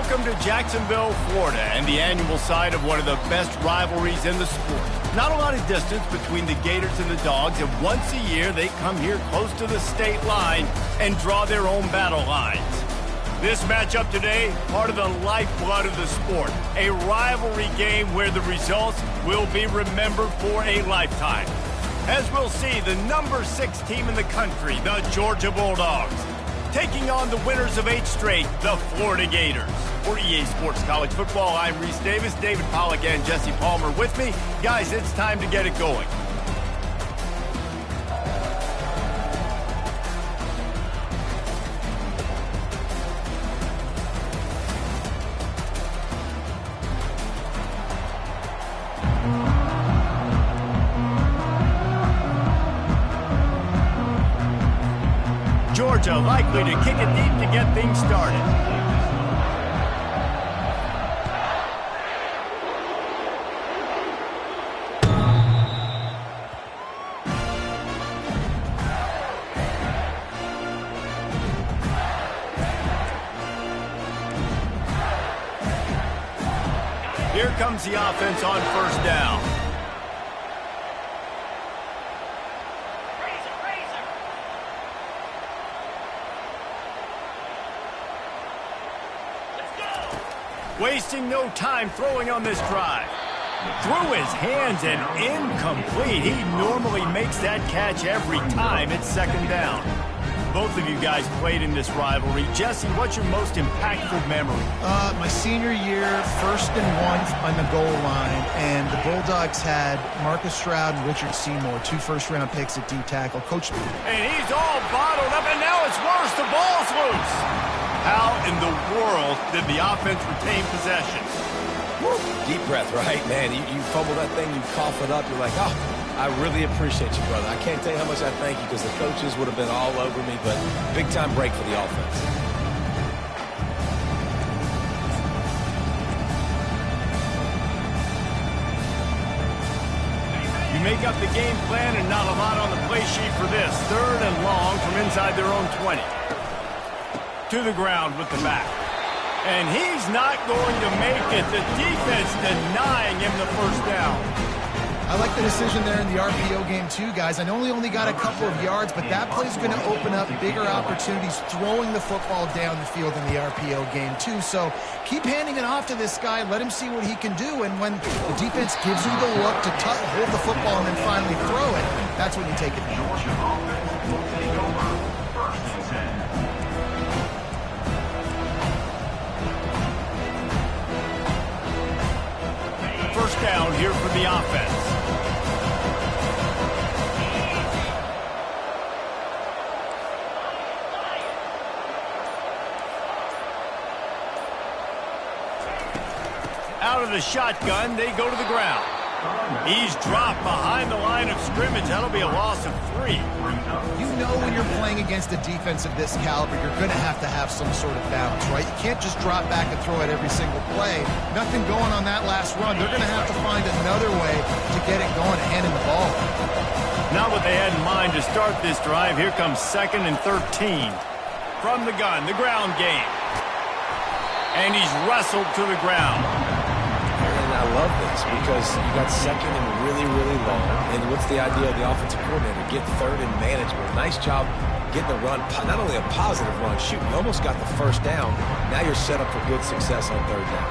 Welcome to Jacksonville, Florida, and the annual site of one of the best rivalries in the sport. Not a lot of distance between the Gators and the Dogs, and once a year they come here close to the state line and draw their own battle lines. This matchup today, part of the lifeblood of the sport, a rivalry game where the results will be remembered for a lifetime. As we'll see, the number 6 team in the country, the Georgia Bulldogs, taking on the winners of 8 straight, the Florida Gators. For EA Sports College Football, I'm Reese Davis, David Pollack and Jesse Palmer with me. Guys, it's time to get it going. Georgia likely to kick it deep to get things started. Here comes the offense on first down. Wasting no time throwing on this drive. Through his hands and incomplete. He normally makes that catch every time. It's second down. Both of you guys played in this rivalry. Jesse, what's your most impactful memory? My senior year, 1st and 1 on the goal line, and the Bulldogs had Marcus Stroud and Richard Seymour, 2 first-round picks at D-tackle. Coach, and he's all bottled up, and now it's worse. The ball's loose. How in the world did the offense retain possession? Woo. Deep breath, right? Man, you fumble that thing, you cough it up, you're like, oh, I really appreciate you, brother. I can't tell you how much I thank you because the coaches would have been all over me, but big-time break for the offense. You make up the game plan and not a lot on the play sheet for this. 3rd and long from inside their own 20. To the ground with the back. And he's not going to make it. The defense denying him the first down. I like the decision there in the RPO game too, guys. I know he only got a couple of yards, but that play's going to open up bigger opportunities throwing the football down the field in the RPO game too. So keep handing it off to this guy. Let him see what he can do. And when the defense gives you the look to hold the football and then finally throw it, that's when you take advantage. First down here for the offense. Out of the shotgun, they go to the ground. He's dropped behind the line of scrimmage. That'll be a loss of 3. You know when you're playing against a defense of this caliber, you're going to have some sort of balance, right? You can't just drop back and throw it every single play. Nothing going on that last run. They're going to have to find another way to get it going and hand him the ball. Not what they had in mind to start this drive. Here comes 2nd and 13. From the gun, the ground game. And he's wrestled to the ground. I love this because you got 2nd and really, really long. And what's the idea of the offensive coordinator? Get 3rd and manageable. Nice job getting the run. Not only a positive run, shoot, you almost got the first down. Now you're set up for good success on 3rd down.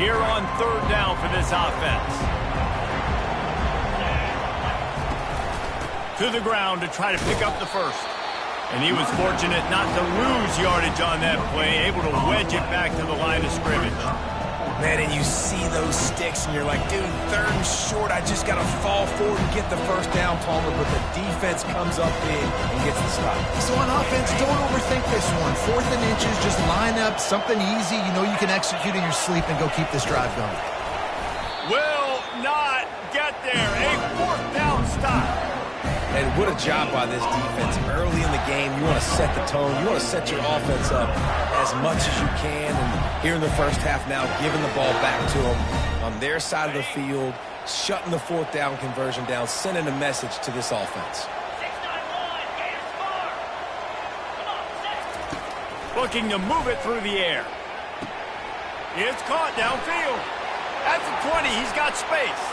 Here on 3rd down for this offense. To the ground to try to pick up the first. And he was fortunate not to lose yardage on that play, able to wedge it back to the line of scrimmage. Man, and you see those sticks, and you're like, dude, 3rd and short, I just got to fall forward and get the first down, Palmer, but the defense comes up big and gets the stop. So on offense, don't overthink this one. 4th and inches, just line up something easy you know you can execute in your sleep and go keep this drive going. Will not get there. A 4th down stop. And what a job by this defense. Early in the game, you want to set the tone. You want to set your offense up as much as you can. And here in the first half now, giving the ball back to them on their side of the field, shutting the fourth down conversion down, sending a message to this offense. Looking to move it through the air. It's caught downfield. At the 20, he's got space.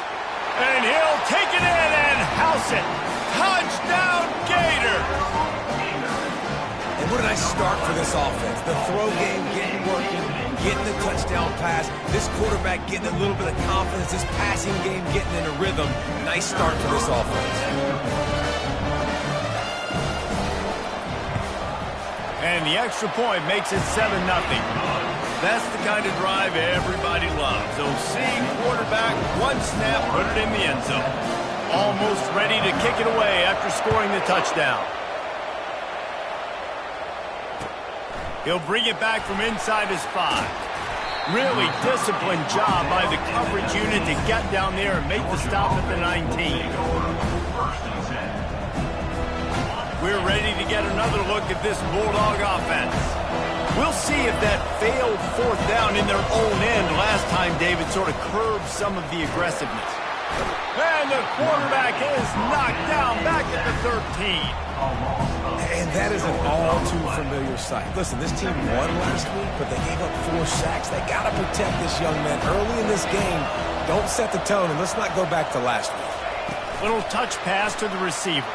And he'll take it in and house it. Touchdown, Gator! And what a nice start for this offense. The throw game getting working, getting the touchdown pass. This quarterback getting a little bit of confidence. This passing game getting in a rhythm. Nice start for this offense. And the extra point makes it 7-0. That's the kind of drive everybody loves. So seeing quarterback, one snap, put it in the end zone. Almost ready to kick it away after scoring the touchdown. He'll bring it back from inside his 5. Really disciplined job by the coverage unit to get down there and make the stop at the 19. We're ready to get another look at this Bulldog offense. We'll see if that failed fourth down in their own end last time, David, sort of curbed some of the aggressiveness. And the quarterback is knocked down back at the 13. And that is an all-too-familiar sight. Listen, this team won last week, but they gave up 4 sacks. They got to protect this young man early in this game. Don't set the tone, and let's not go back to last week. Little touch pass to the receiver.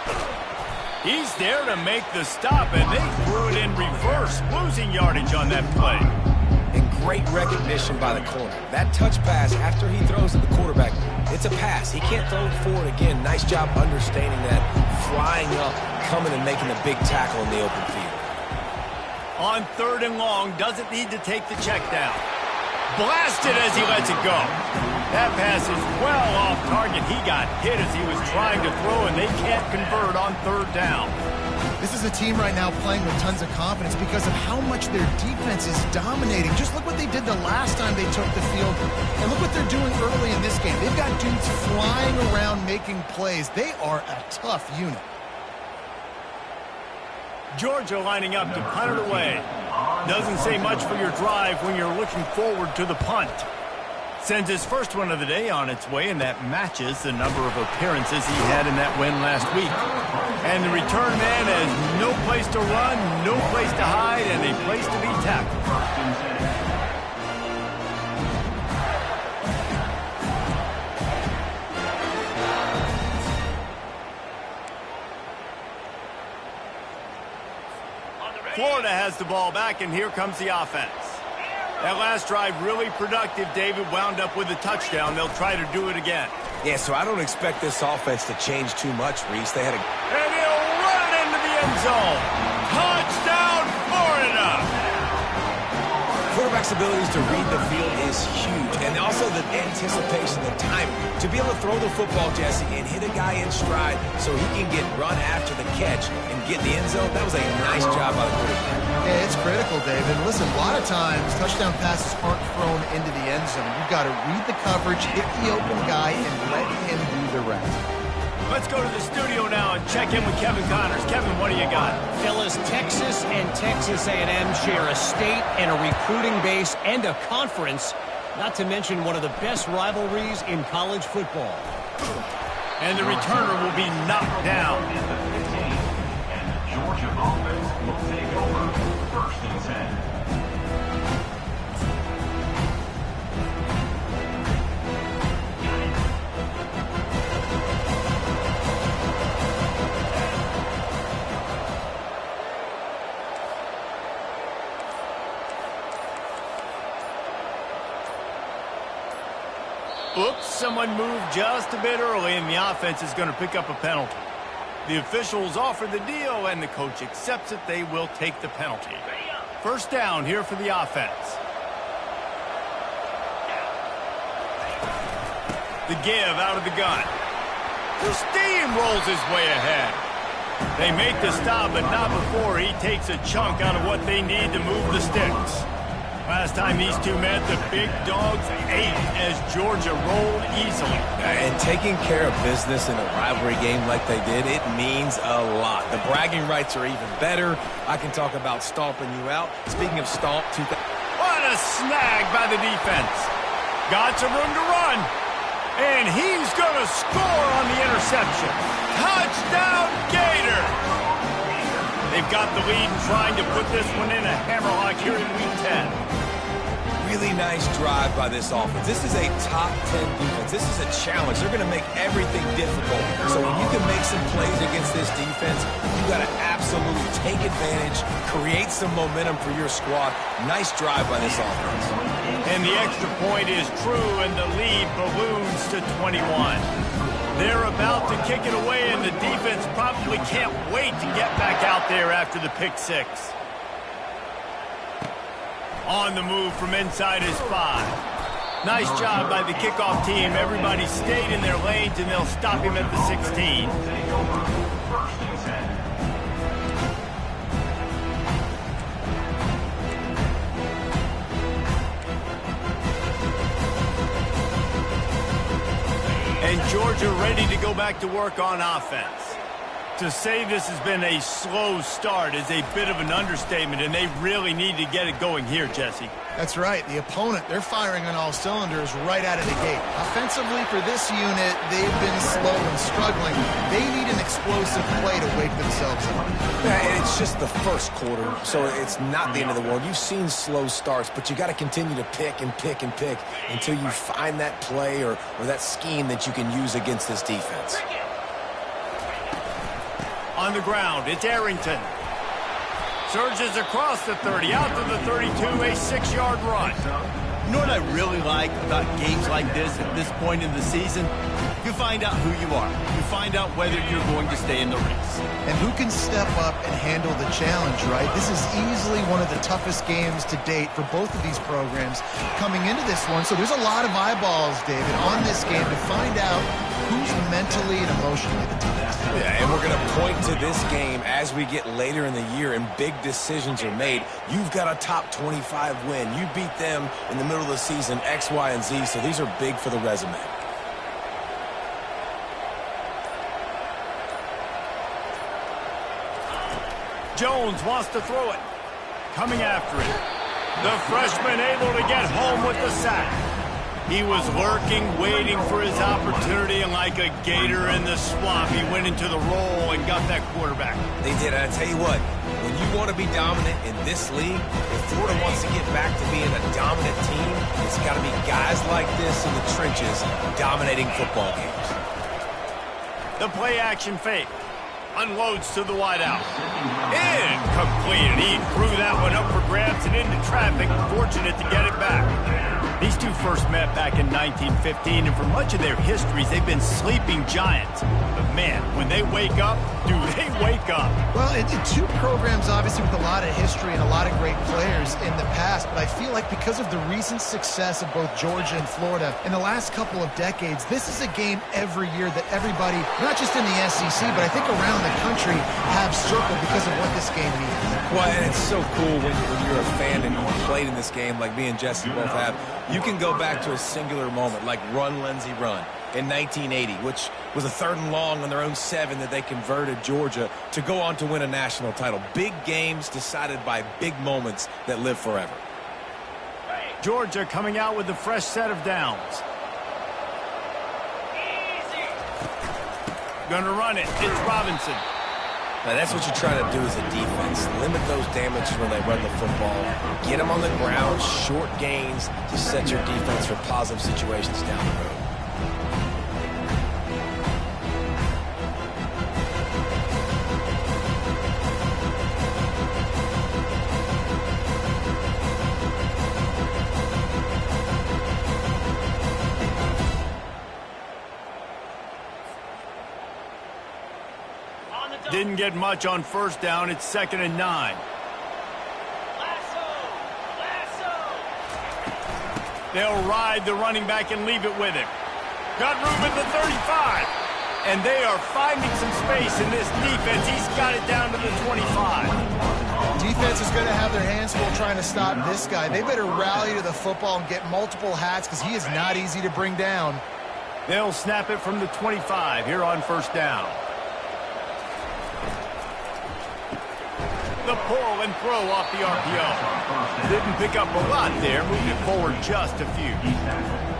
He's there to make the stop, and they threw it in reverse, losing yardage on that play. And great recognition by the corner. That touch pass after he throws at the quarterback, it's a pass. He can't throw it forward again. Nice job understanding that, flying up, coming and making a big tackle in the open field. On 3rd and long, doesn't need to take the check down. Blasted as he lets it go. That pass is well off target. He got hit as he was trying to throw, and they can't convert on 3rd down. This is a team right now playing with tons of confidence because of how much their defense is dominating. Just look what they did the last time they took the field, and look what they're doing early in this game. They've got dudes flying around making plays. They are a tough unit. Georgia lining up to punt it away. Doesn't say much for your drive when you're looking forward to the punt. Sends his first one of the day on its way, and that matches the number of appearances he had in that win last week. And the return man has no place to run, no place to hide, and a place to be tackled. Florida has the ball back, and here comes the offense. That last drive really productive. David wound up with a touchdown. They'll try to do it again. Yeah, so I don't expect this offense to change too much, Reese. They had a... And he'll run it into the end zone. Touchdown, Florida! Quarterback's abilities to read the field is huge, and also the anticipation, the timing. To be able to throw the football, Jesse, and hit a guy in stride so he can get run after the catch and get in the end zone, that was a nice job by the quarterback. Yeah, it's critical, David. Listen, a lot of times touchdown passes aren't thrown into the end zone. You've got to read the coverage, hit the open guy, and let him do the rest. Let's go to the studio now and check in with Kevin Connors. Kevin, what do you got? Fellas, Texas and Texas A&M share a state and a recruiting base and a conference, not to mention one of the best rivalries in college football. And the returner will be knocked down. And Georgia offense will take over 1st and 10. Oops, someone moved just a bit early, and the offense is going to pick up a penalty. The officials offer the deal, and the coach accepts it. They will take the penalty. 1st down here for the offense. The give out of the gun. The steam rolls his way ahead. They make the stop, but not before he takes a chunk out of what they need to move the sticks. Last time these two met, the big dogs ate as Georgia rolled easily. And taking care of business in a rivalry game like they did, it means a lot. The bragging rights are even better. I can talk about stomping you out. Speaking of stomp, what a snag by the defense. Got some room to run. And he's going to score on the interception. Touchdown, Gator! They've got the lead and trying to put this one in a hammerlock here in Week 10. Really nice drive by this offense. This is a top 10 defense. This is a challenge. They're going to make everything difficult. So when you can make some plays against this defense, you got to absolutely take advantage, create some momentum for your squad. Nice drive by this offense. And the extra point is true, and the lead balloons to 21. They're about to kick it away, and the defense probably can't wait to get back out there after the pick six. On the move from inside his 5. Nice job by the kickoff team. Everybody stayed in their lanes, and they'll stop him at the 16. And Georgia ready to go back to work on offense. To say this has been a slow start is a bit of an understatement, and they really need to get it going here, Jesse. That's right. The opponent, they're firing on all cylinders right out of the gate. Offensively for this unit, they've been slow and struggling. They need an explosive play to wake themselves up. Yeah, and it's just the first quarter, so it's not the end of the world. You've seen slow starts, but you got to continue to pick and pick and pick until you find that play or that scheme that you can use against this defense. On the ground, it's Arrington. Surges across the 30, out to the 32, a 6-yard run. You know what I really like about games like this at this point in the season? You find out who you are. You find out whether you're going to stay in the race. And who can step up and handle the challenge, right? This is easily one of the toughest games to date for both of these programs coming into this one. So there's a lot of eyeballs, David, on this game to find out who's mentally and emotionally the toughest. Yeah, and we're going to point to this game as we get later in the year and big decisions are made. You've got a top 25 win. You beat them in the middle of the season, X, Y, and Z, so these are big for the resume. Jones wants to throw it. Coming after it. The freshman able to get home with the sack. He was lurking, waiting for his opportunity, and like a gator in the swamp, he went into the roll and got that quarterback. They did, and I tell you what, when you want to be dominant in this league, if Florida wants to get back to being a dominant team, it's got to be guys like this in the trenches dominating football games. The play-action fake. Unloads to the wideout. Incomplete. He threw that one up for grabs and into traffic. Fortunate to get it back. These two first met back in 1915, and for much of their histories, they've been sleeping giants. But man, when they wake up, do they wake up? Well, it's two programs, obviously, with a lot of history and a lot of great players in the past, but I feel like because of the recent success of both Georgia and Florida in the last couple of decades, this is a game every year that everybody, not just in the SEC, but I think around the country, have circled because of what this game means. Well, and it's so cool when you're a fan and you played in this game like me and Jesse both have. You can go back to a singular moment like Run, Lindsey, Run in 1980, which was a 3rd and long on their own 7 that they converted Georgia to go on to win a national title. Big games decided by big moments that live forever. Georgia coming out with a fresh set of downs. Gonna run it. It's Robinson. Now, that's what you try to do as a defense. Limit those damages when they run the football. Get them on the ground, short gains to set your defense for positive situations down the road. Didn't get much on first down. It's 2nd and 9. They'll ride the running back and leave it with him. Got room at the 35. And they are finding some space in this defense. He's got it down to the 25. Defense is going to have their hands full trying to stop this guy. They better rally to the football and get multiple hats because he is not easy to bring down. They'll snap it from the 25 here on first down. The pull and throw off the RPO. Didn't pick up a lot there, moving it forward just a few.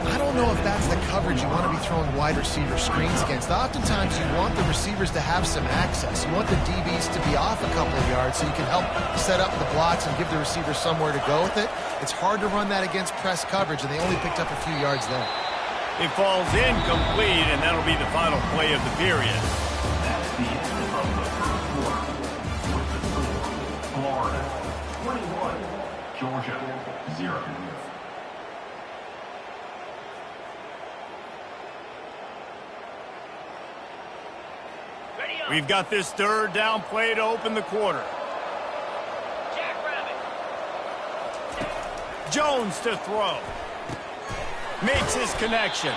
I don't know if that's the coverage you want to be throwing wide receiver screens against. Oftentimes you want the receivers to have some access. You want the DBs to be off a couple of yards so you can help set up the blocks and give the receivers somewhere to go with it. It's hard to run that against press coverage, and they only picked up a few yards there. It falls incomplete, and that'll be the final play of the period. That's the end of the first quarter. With the score, Florida 21, Georgia 0. We've got this third down play to open the quarter. Jones to throw. Makes his connection.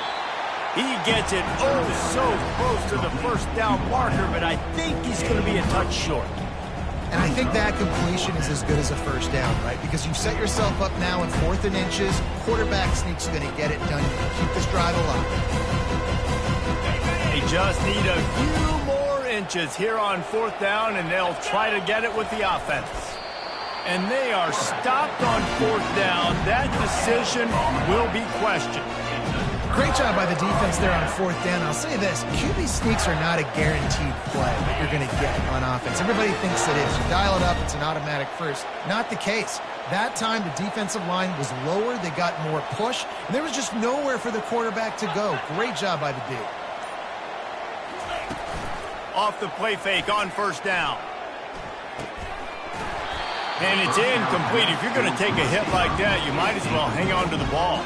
He gets it so close to the first down marker, but I think he's going to be a touch short. And I think that completion is as good as a first down, right? Because you've set yourself up now in 4th and inches. Quarterback sneak's going to get it done. Keep this drive alive. They just need a few more inches here on 4th down, and they'll try to get it with the offense. And they are stopped on 4th down. That decision will be questioned. Great job by the defense there on 4th down. I'll say this, QB sneaks are not a guaranteed play that you're going to get on offense. Everybody thinks it is. You dial it up, it's an automatic first. Not the case. That time, the defensive line was lower. They got more push, and there was just nowhere for the quarterback to go. Great job by the dude. Off the play fake on 1st down. And it's incomplete. If you're going to take a hit like that, you might as well hang on to the ball.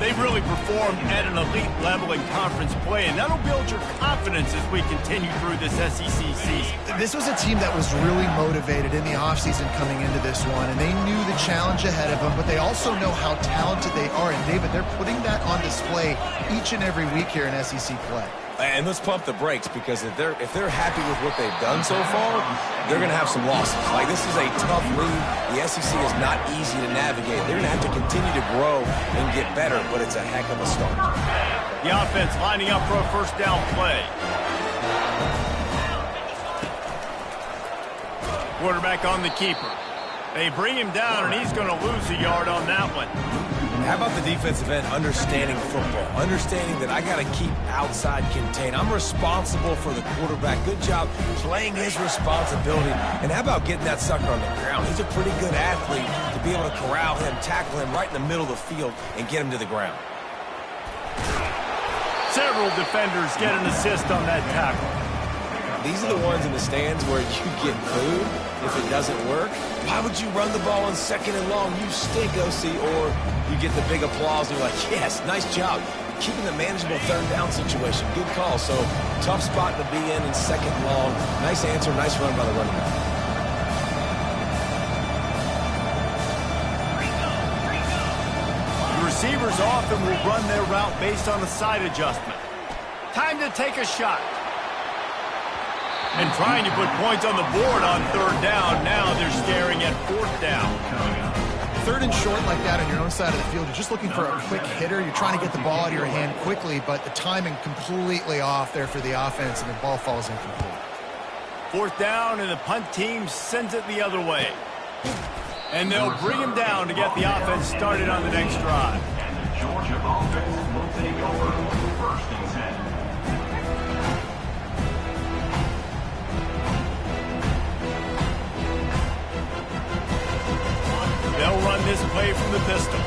They've really performed at an elite level in conference play, and that'll build your confidence as we continue through this SEC season. This was a team that was really motivated in the offseason coming into this one, and they knew the challenge ahead of them, but they also know how talented they are. And, David, they're putting that on display each and every week here in SEC play. And let's pump the brakes, because if they're happy with what they've done so far, they're going to have some losses. Like, this is a tough league. The SEC is not easy to navigate. They're going to have to continue to grow and get better, but it's a heck of a start. The offense lining up for a 1st down play. Quarterback on the keeper. They bring him down, and he's going to lose a yard on that one. How about the defensive end understanding football, understanding that I got to keep outside contained. I'm responsible for the quarterback. Good job playing his responsibility. And how about getting that sucker on the ground? He's a pretty good athlete to be able to corral him, tackle him right in the middle of the field, and get him to the ground. Several defenders get an assist on that tackle. These are the ones in the stands where you get booed if it doesn't work. Why would you run the ball on 2nd and long? You stink, OC. Or you get the big applause and you're like, yes, nice job. Keeping the manageable 3rd down situation. Good call. So tough spot to be in 2nd and long. Nice answer, nice run by the running back. The receivers often will run their route based on a side adjustment. Time to take a shot. And trying to put points on the board on 3rd down. Now they're staring at 4th down. 3rd and short like that on your own side of the field, you're just looking for a quick hitter. You're trying to get the ball out of your hand quickly, but the timing completely off there for the offense, and the ball falls incomplete. 4th down, and the punt team sends it the other way. And they'll bring him down to get the offense started on the next drive. And the Georgia offense will take over 1st and 10. They'll run this play from the pistol.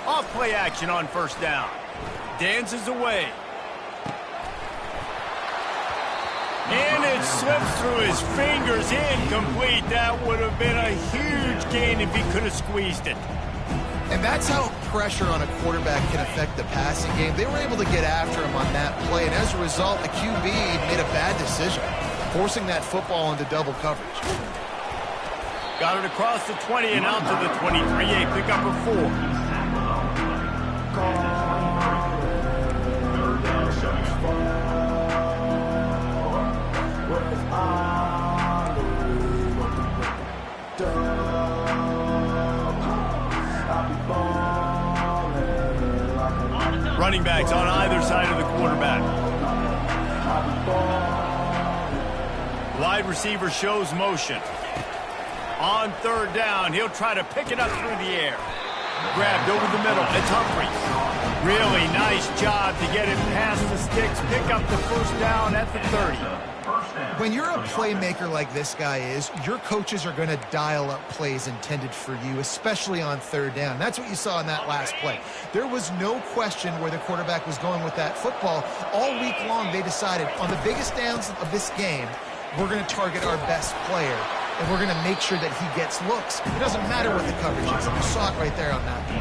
Off play action on 1st down. Dances away. And it slips through his fingers. Incomplete. That would have been a huge gain if he could have squeezed it. And that's how pressure on a quarterback can affect the passing game. They were able to get after him on that play, and as a result, the QB made a bad decision, forcing that football into double coverage. Got it across the 20 and out to the 23. A pickup of 4. 3rd down, 7. running backs on either side of the quarterback. Wide receiver shows motion. On third down, he'll try to pick it up through the air. Grabbed over the middle. It's Humphries. Really nice job to get it past the sticks, pick up the first down at the 30. When you're a playmaker like this guy is, your coaches are going to dial up plays intended for you, especially on third down. That's what you saw in that last play. There was no question where the quarterback was going with that football. All week long, they decided on the biggest downs of this game, we're going to target our best player, and we're going to make sure that he gets looks. It doesn't matter what the coverage is. You saw it right there on that one.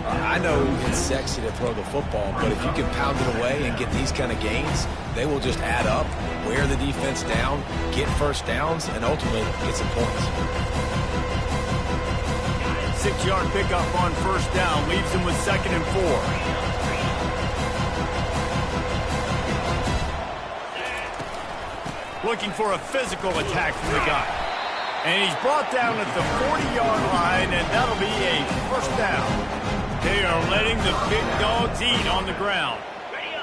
I know it's sexy to throw the football, but if you can pound it away and get these kind of gains, they will just add up, wear the defense down, get first downs, and ultimately get some points. 6-yard pickup on first down leaves him with 2nd and 4. Looking for a physical attack from the guy. And he's brought down at the 40-yard line, and that'll be a first down. They are letting the big dogs eat on the ground.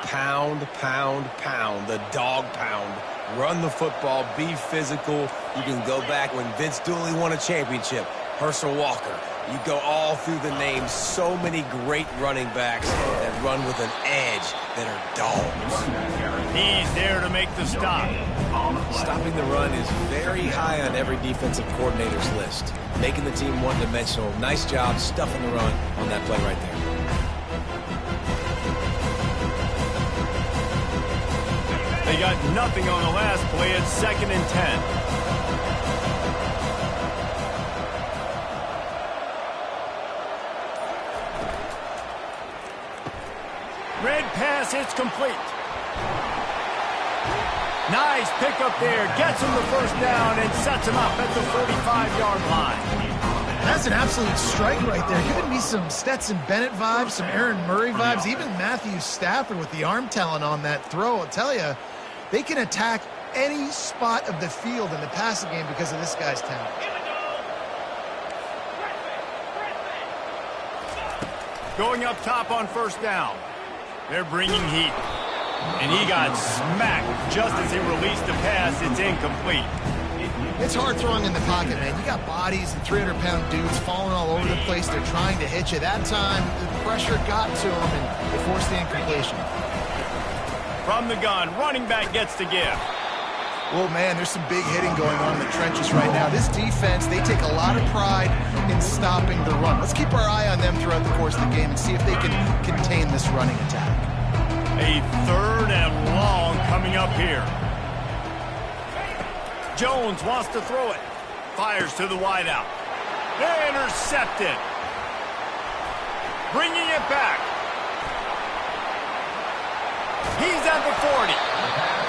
Pound, pound, pound, the dog pound. Run the football, be physical. You can go back when Vince Dooley won a championship, Herschel Walker. You go all through the names. So many great running backs that run with an edge that are dogs. He's there to make the stop. Stopping the run is very high on every defensive coordinator's list. Making the team one-dimensional. Nice job stuffing the run on that play right there. They got nothing on the last play. It's 2nd and 10. Red pass, it's complete. Nice pickup there. Gets him the first down and sets him up at the 45-yard line. That's an absolute strike right there. Giving me some Stetson Bennett vibes, some Aaron Murray vibes, even Matthew Stafford with the arm talent on that throw. I'll tell you, they can attack any spot of the field in the passing game because of this guy's talent. Going up top on first down. They're bringing heat. And he got smacked just as he released the pass. It's incomplete. It's hard throwing in the pocket, man. You got bodies and 300-pound dudes falling all over the place. They're trying to hit you. That time, the pressure got to him, and it forced the incompletion. From the gun, running back gets to give. Well, man, there's some big hitting going on in the trenches right now. This defense, they take a lot of pride in stopping the run. Let's keep our eye on them throughout the course of the game and see if they can contain this running attack. A 3rd and long coming up here. Jones wants to throw it. Fires to the wideout. Intercepted. Bringing it back. He's at the 40.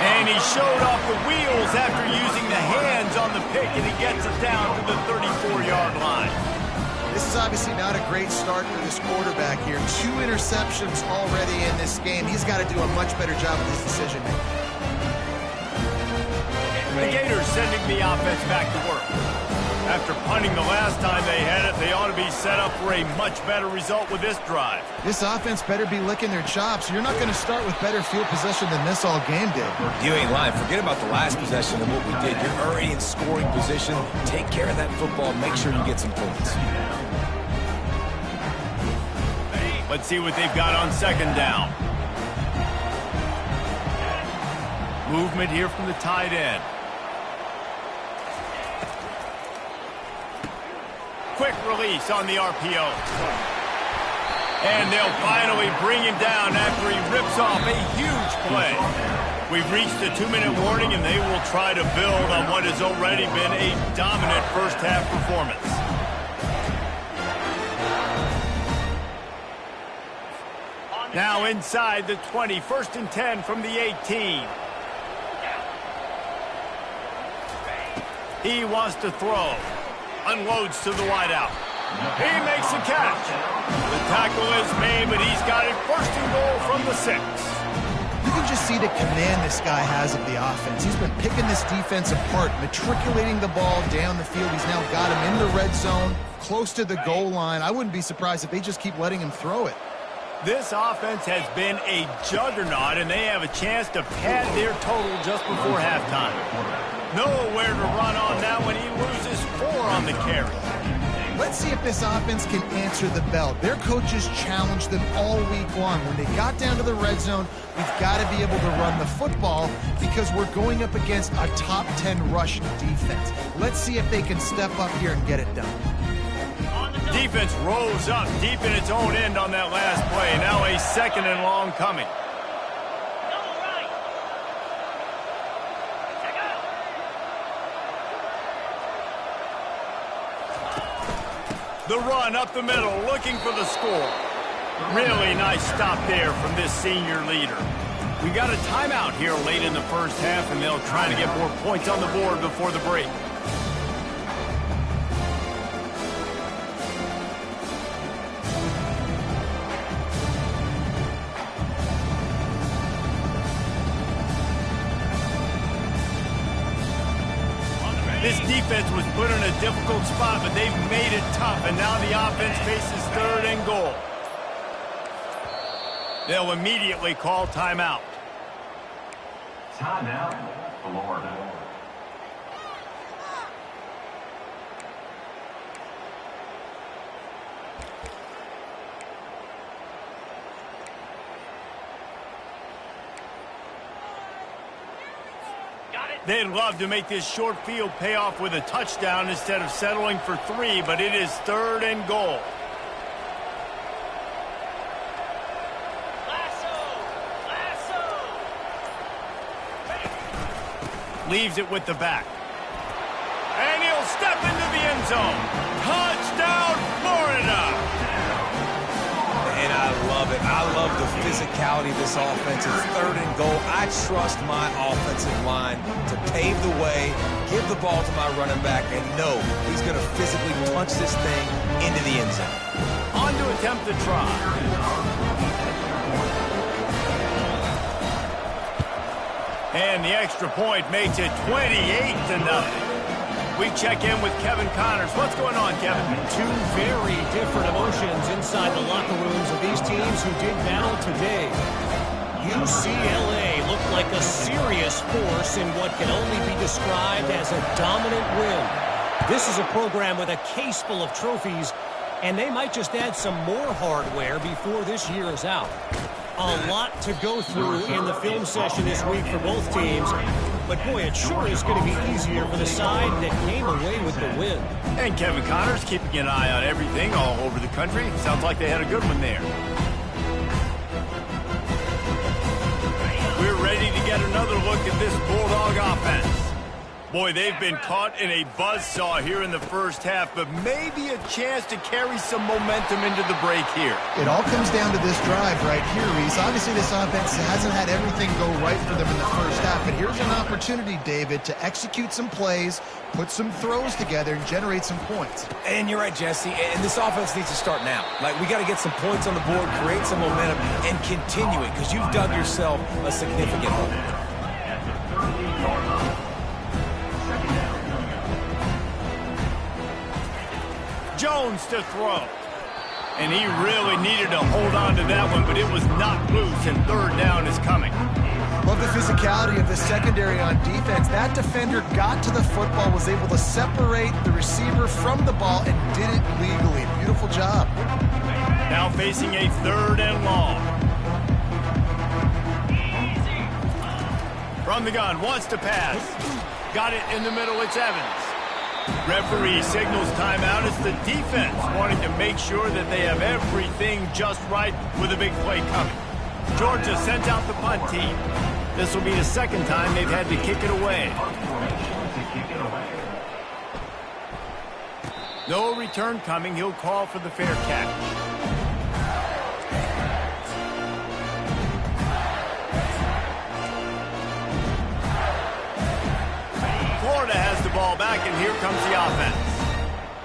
And he showed off the wheels after using the hands on the pick, and he gets it down to the 34-yard line. This is obviously not a great start for this quarterback here. 2 interceptions already in this game. He's got to do a much better job with his decision-making. The Gators sending the offense back to work. After punting the last time they had it, they ought to be set up for a much better result with this drive. This offense better be licking their chops. You're not going to start with better field possession than this all game did. You ain't lying. Forget about the last possession and what we did. You're already in scoring position. Take care of that football. Make sure you get some points. Let's see what they've got on 2nd down. Movement here from the tight end. Quick release on the RPO. And they'll finally bring him down after he rips off a huge play. We've reached the 2-minute warning, and they will try to build on what has already been a dominant first-half performance. Now inside the 20, 1st and 10 from the 18. He wants to throw. Unloads to the wideout. He makes the catch. The tackle is made, but he's got it 1st and goal from the 6. You can just see the command this guy has of the offense. He's been picking this defense apart, matriculating the ball down the field. He's now got him in the red zone, close to the goal line. I wouldn't be surprised if they just keep letting him throw it. This offense has been a juggernaut, and they have a chance to pad their total just before halftime. Nowhere to run on that when he loses 4 on the carry. Let's see if this offense can answer the bell. Their coaches challenged them all week long. When they got down to the red zone, we've got to be able to run the football because we're going up against a top 10 rushing defense. Let's see if they can step up here and get it done. Defense rose up deep in its own end on that last play. Now a 2nd and long coming. The run up the middle, looking for the score. Really nice stop there from this senior leader. We got a timeout here late in the first half, and they'll try to get more points on the board before the break. This defense was put in a difficult spot, but they've made it tough, and now the offense faces 3rd and goal. They'll immediately call timeout. Timeout, Florida. They'd love to make this short field pay off with a touchdown instead of settling for 3, but it is 3rd and goal. Leaves it with the back. And he'll step into the end zone. Touchdown, Florida! And I love it. I love the physicality of this offense. It's 3rd and goal. I trust my offensive line to pave the way, give the ball to my running back, and know he's going to physically punch this thing into the end zone. On to attempt the try. And the extra point makes it 28-0. We check in with Kevin Connors. What's going on, Kevin? 2 very different emotions inside the locker rooms of these teams who did battle today. UCLA looked like a serious force in what can only be described as a dominant win. This is a program with a case full of trophies, and they might just add some more hardware before this year is out. A lot to go through in the film session this week for both teams. But, boy, it sure is going to be easier for the side that came away with the win. And Kevin Connors keeping an eye on everything all over the country. Sounds like they had a good one there. We're ready to get another look at this Bulldog offense. Boy, they've been caught in a buzzsaw here in the first half, but maybe a chance to carry some momentum into the break here. It all comes down to this drive right here, Reese. Obviously, this offense hasn't had everything go right for them in the first half, but here's an opportunity, David, to execute some plays, put some throws together, and generate some points. And you're right, Jesse, and this offense needs to start now. Like, we got to get some points on the board, create some momentum, and continue it, because you've dug yourself a significant hole. Jones to throw. And he really needed to hold on to that one, but it was knocked loose, and 3rd down is coming. Love the physicality of the secondary on defense. That defender got to the football, was able to separate the receiver from the ball, and did it legally. Beautiful job. Now facing a 3rd and long. From the gun, wants to pass. Got it in the middle, it's Evans. Referee signals timeout. It's the defense wanting to make sure that they have everything just right with a big play coming. Georgia sends out the punt team. This will be the 2nd time they've had to kick it away. No return coming. He'll call for the fair catch. Florida has the ball back, and here comes the offense.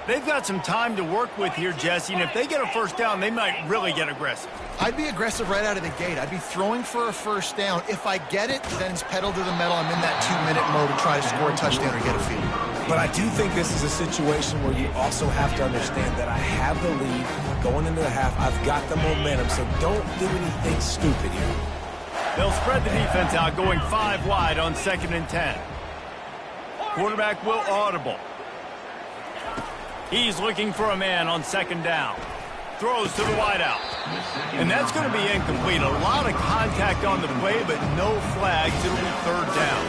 They've got some time to work with here, Jesse, and if they get a 1st down, they might really get aggressive. I'd be aggressive right out of the gate. I'd be throwing for a 1st down. If I get it, then it's pedal to the metal. I'm in that 2-minute mode to try to score a touchdown or get a field. But I do think this is a situation where you also have to understand that I have the lead going into the half. I've got the momentum, so don't do anything stupid here. They'll spread the defense out, going 5 wide on 2nd and 10. Quarterback will audible. He's looking for a man on 2nd down. Throws to the wideout. And that's going to be incomplete. A lot of contact on the play, but no flags. It'll be 3rd down.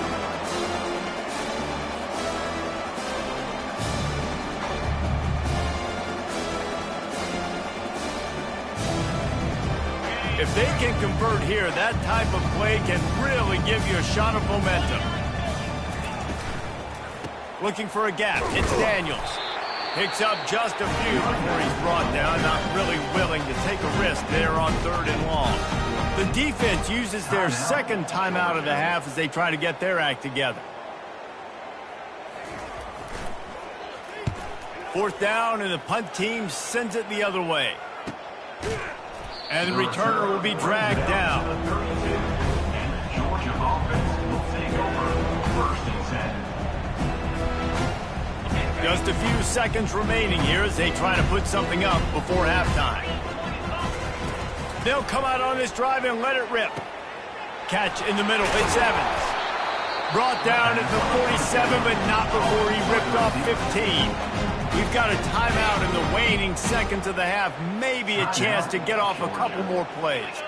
If they can convert here, that type of play can really give you a shot of momentum. Looking for a gap. It's Daniels. Picks up just a few before he's brought down. Not really willing to take a risk there on 3rd and long. The defense uses their 2nd timeout of the half as they try to get their act together. 4th down, and the punt team sends it the other way. And the returner will be dragged down. Georgia offense will take over 1st and 10. Just a few seconds remaining here as they try to put something up before halftime. They'll come out on this drive and let it rip. Catch in the middle. It's Evans. Brought down at the 47, but not before he ripped off 15. We've got a timeout in the waning seconds of the half. Maybe a chance to get off a couple more plays.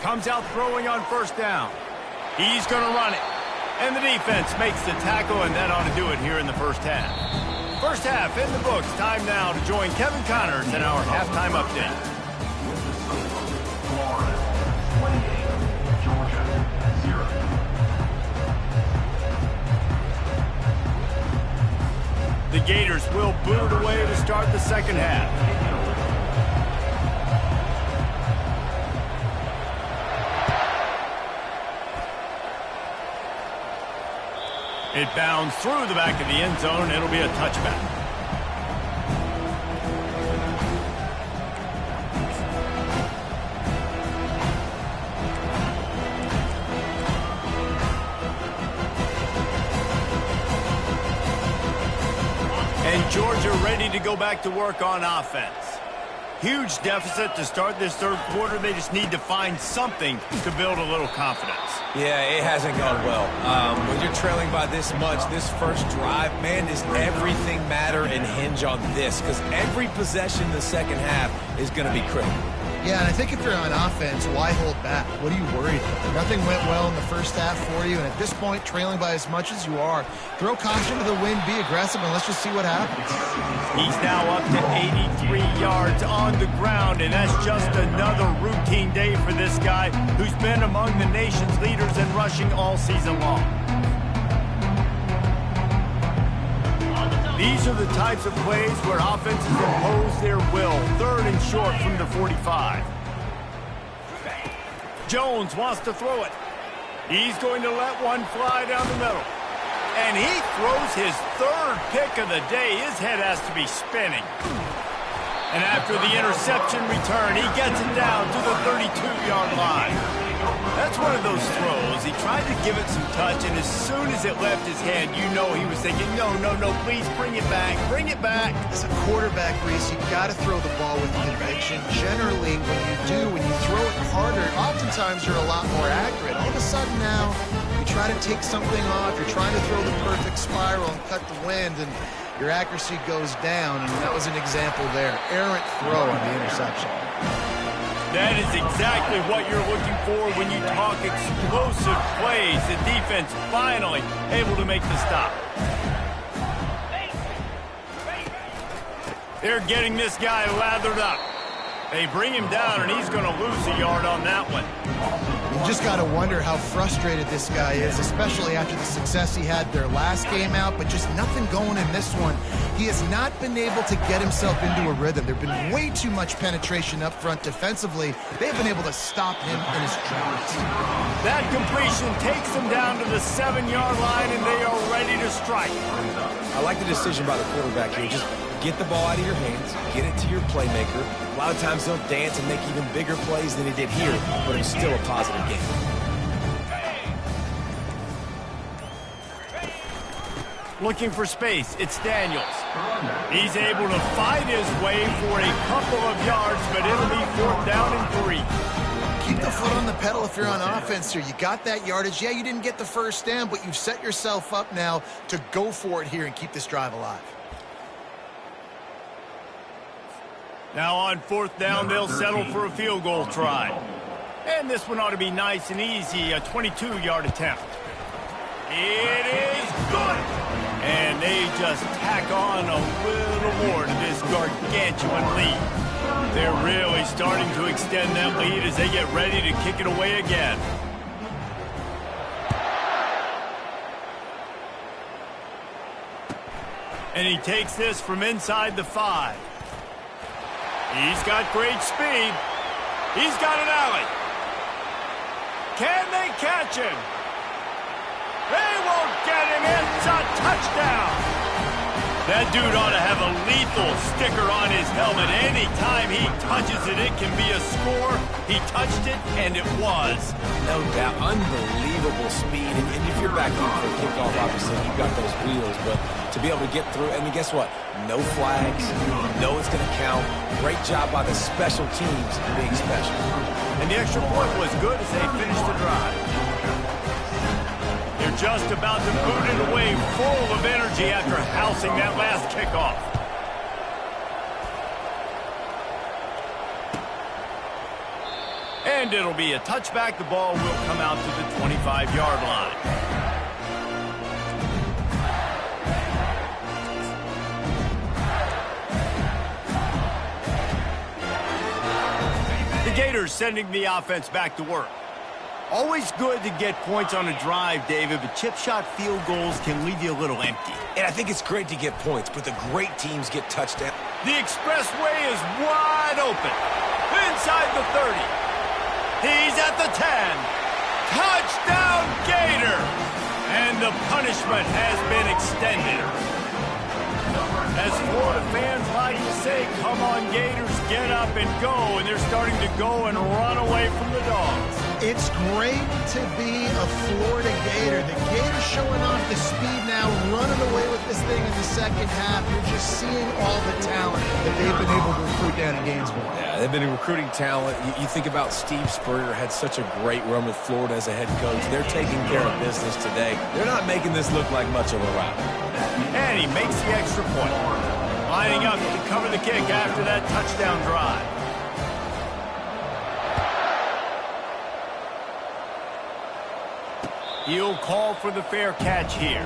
Comes out throwing on 1st down. He's going to run it. And the defense makes the tackle, and that ought to do it here in the 1st half. 1st half in the books. Time now to join Kevin Connors in our halftime update. Florida 28, Georgia 0. The Gators will boot it away to start the 2nd half. It bounds through the back of the end zone. It'll be a touchback. And Georgia ready to go back to work on offense. Huge deficit to start this 3rd quarter. They just need to find something to build a little confidence. Yeah, it hasn't gone well. When you're trailing by this much, this first drive, man, does everything matter and hinge on this? Because every possession in the 2nd half is going to be critical. Yeah, and I think if you're on offense, why hold back? What are you worried about? Nothing went well in the 1st half for you, and at this point, trailing by as much as you are, throw caution to the wind, be aggressive, and let's just see what happens. He's now up to 83 yards on the ground, and that's just another routine day for this guy who's been among the nation's leaders in rushing all season long. These are the types of plays where offenses impose their will. 3rd and short from the 45. Jones wants to throw it. He's going to let one fly down the middle. And he throws his 3rd pick of the day. His head has to be spinning. And after the interception return, he gets it down to the 32-yard line. That's one of those throws. He tried to give it some touch, and as soon as it left his hand, you know he was thinking, no, please bring it back, bring it back. As a quarterback, Reese, you've got to throw the ball with conviction. Generally, when you throw it harder, oftentimes you're a lot more accurate. All of a sudden now, you try to take something off, you're trying to throw the perfect spiral and cut the wind, and your accuracy goes down, and that was an example there. Errant throw on the interception. That is exactly what you're looking for when you talk explosive plays. The defense finally able to make the stop. They're getting this guy lathered up. They bring him down, and he's going to lose a yard on that one. You just got to wonder how frustrated this guy is, especially after the success he had their last game out, but just nothing going in this one. He has not been able to get himself into a rhythm. There have been way too much penetration up front defensively. They've been able to stop him in his tracks. That completion takes them down to the 7-yard line, and they are ready to strike. I like the decision by the quarterback here. Just get the ball out of your hands, get it to your playmaker. A lot of times they'll dance and make even bigger plays than he did here, but it's still a positive game. Looking for space, it's Daniels. He's able to fight his way for a couple of yards, but it'll be 4th down and 3. Keep the foot on the pedal if you're on offense here. You got that yardage. Yeah, you didn't get the first down, but you've set yourself up now to go for it here and keep this drive alive. Now on 4th down, they'll settle for a field goal try. And this one ought to be nice and easy, a 22-yard attempt. It is good. And they just tack on a little more to this gargantuan lead. They're really starting to extend that lead as they get ready to kick it away again. And he takes this from inside the 5. He's got great speed. He's got an alley. Can they catch him? They won't get him. It's a touchdown. That dude ought to have a lethal sticker on his helmet. Anytime he touches it, it can be a score. He touched it, and it was. No doubt. Unbelievable speed. And if you're back in for a kickoff, obviously, you've got those wheels. But to be able to get through, and guess what? No flags. You know it's going to count. Great job by the special teams being special. And the extra point was good as they finished the drive. They're just about to boot it away, full of energy after housing that last kickoff. And it'll be a touchback. The ball will come out to the 25-yard line. The Gators sending the offense back to work. Always good to get points on a drive, David, but chip shot field goals can leave you a little empty. And I think it's great to get points, but the great teams get touchdowns. The expressway is wide open. Inside the 30. He's at the 10. Touchdown, Gator! And the punishment has been extended. As Florida fans like to say, come on, Gators, get up and go. And they're starting to go and run away from the Dogs. It's great to be a Florida Gator. The Gators showing off the speed now, running away with this thing in the second half. You're just seeing all the talent that they've been able to recruit down in Gainesville. Yeah, they've been recruiting talent. You think about Steve Spurrier, had such a great run with Florida as a head coach. They're taking care of business today. They're not making this look like much of a rout. And he makes the extra point. Lining up to cover the kick after that touchdown drive. He'll call for the fair catch here.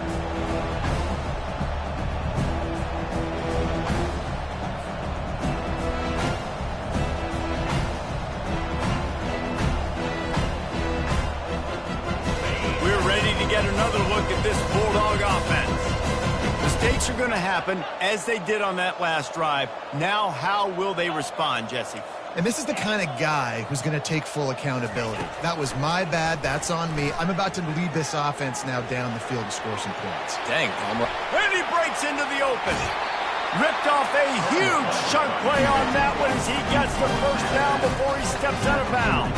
We're ready to get another look at this Bulldog offense. Mistakes are going to happen, as they did on that last drive. Now, how will they respond, Jesse? And this is the kind of guy who's going to take full accountability. That was my bad. That's on me. I'm about to lead this offense now down the field and score some points. Dang, Palmer. And he breaks into the open. Ripped off a huge chunk play on that one as he gets the first down before he steps out of bounds.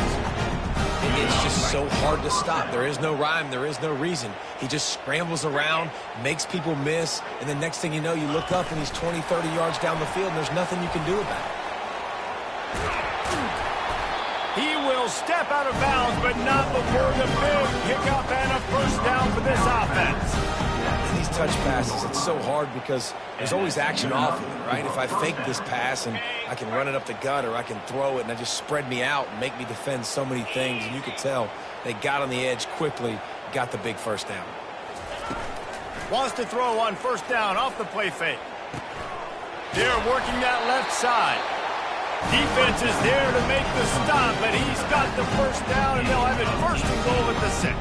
It's just so hard to stop. There is no rhyme. There is no reason. He just scrambles around, makes people miss, and the next thing you know, you look up and he's 20, 30 yards down the field, and there's nothing you can do about it. He will step out of bounds, but not before the big pickup and a first down for this offense. These touch passes, it's so hard because there's always action off of it, right? If I fake this pass and I can run it up the gut or I can throw it and I just spread me out and make me defend so many things, and you could tell they got on the edge quickly, got the big first down. Wants to throw on first down off the play fake. They're working that left side. Defense is there to make the stop, but he's got the first down, and they'll have it first and goal at the 6.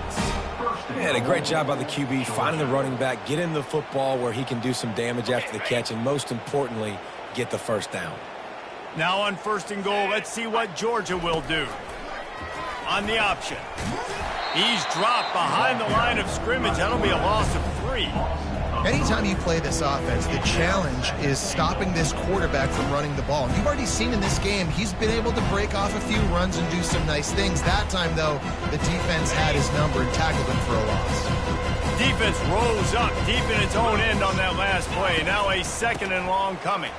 Yeah, a great job by the QB, finding the running back, get him the football where he can do some damage after the catch, and most importantly, get the first down. Now on first and goal, let's see what Georgia will do. On the option. He's dropped behind the line of scrimmage. That'll be a loss of 3. Anytime you play this offense, the challenge is stopping this quarterback from running the ball. You've already seen in this game, he's been able to break off a few runs and do some nice things. That time, though, the defense had his number and tackled him for a loss. Defense rose up deep in its own end on that last play. Now a 2nd and long coming.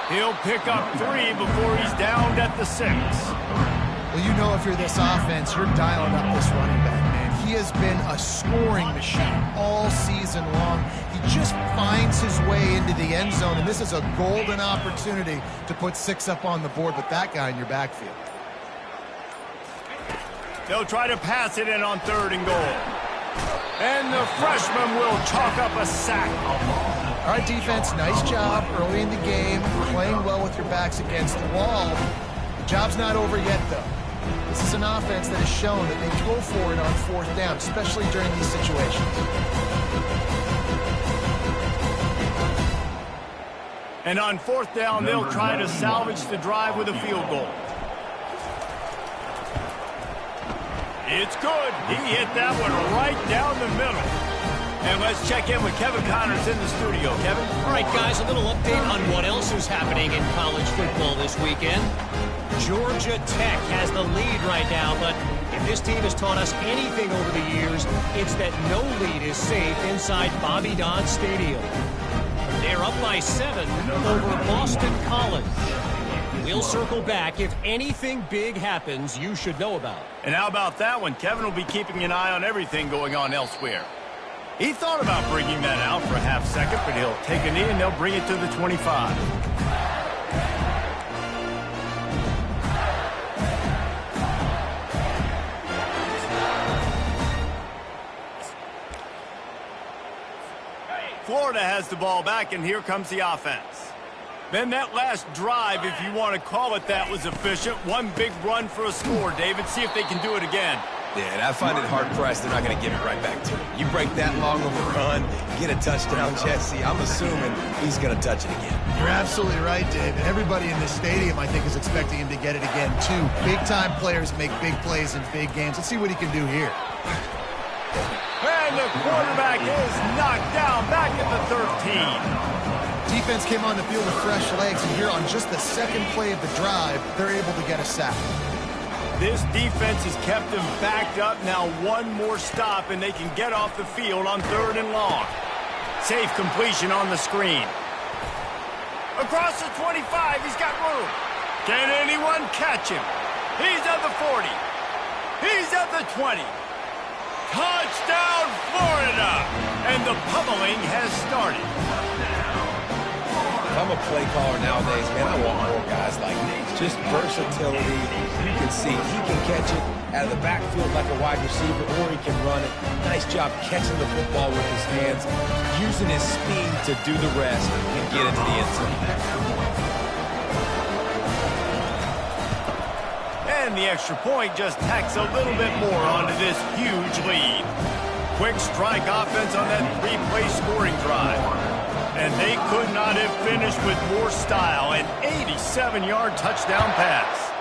He'll pick up 3 before he's downed at the 6. Well, you know if you're this offense, you're dialing up this running back, man. He has been a scoring machine all season long. He just finds his way into the end zone, and this is a golden opportunity to put 6 up on the board with that guy in your backfield. They'll try to pass it in on 3rd and goal. And the freshman will chalk up a sack. All right, defense, nice job early in the game, playing well with your backs against the wall. The job's not over yet, though. This is an offense that has shown that they go for it on 4th down, especially during these situations. And on 4th down, they'll try to salvage the drive with a field goal. It's good. He hit that one right down the middle. And let's check in with Kevin Connors in the studio. Kevin? All right, guys, a little update on what else is happening in college football this weekend. Georgia Tech has the lead right now, but if this team has taught us anything over the years, it's that no lead is safe inside Bobby Dodd Stadium. They're up by 7 over Boston College. We'll circle back if anything big happens you should know about. And how about that one? Kevin will be keeping an eye on everything going on elsewhere. He thought about bringing that out for a half second, but he'll take a knee and they'll bring it to the 25. Florida has the ball back, and here comes the offense. Then that last drive, if you want to call it that, was efficient. One big run for a score, David. See if they can do it again. Yeah, and I find it hard-pressed they're not going to give it right back to him. You break that long of a run, get a touchdown, Jesse, I'm assuming he's going to touch it again. You're absolutely right, Dave. And everybody in this stadium, I think, is expecting him to get it again, too. Big-time players make big plays in big games. Let's see what he can do here. And the quarterback is knocked down back at the 13. Defense came on the field with fresh legs, and here on just the 2nd play of the drive, they're able to get a sack. This defense has kept them backed up. Now one more stop, and they can get off the field on 3rd and long. Safe completion on the screen. Across the 25, he's got room. Can anyone catch him? He's at the 40. He's at the 20. Touchdown, Florida! And the pummeling has started. If I'm a play caller nowadays, man, I want more guys like this. Just versatility. You can see he can catch it out of the backfield like a wide receiver, or he can run it. Nice job catching the football with his hands, using his speed to do the rest and get into the end zone. And the extra point just tacks a little bit more onto this huge lead. Quick strike offense on that 3-play scoring drive. And they could not have finished with more style. An 87-yard touchdown pass.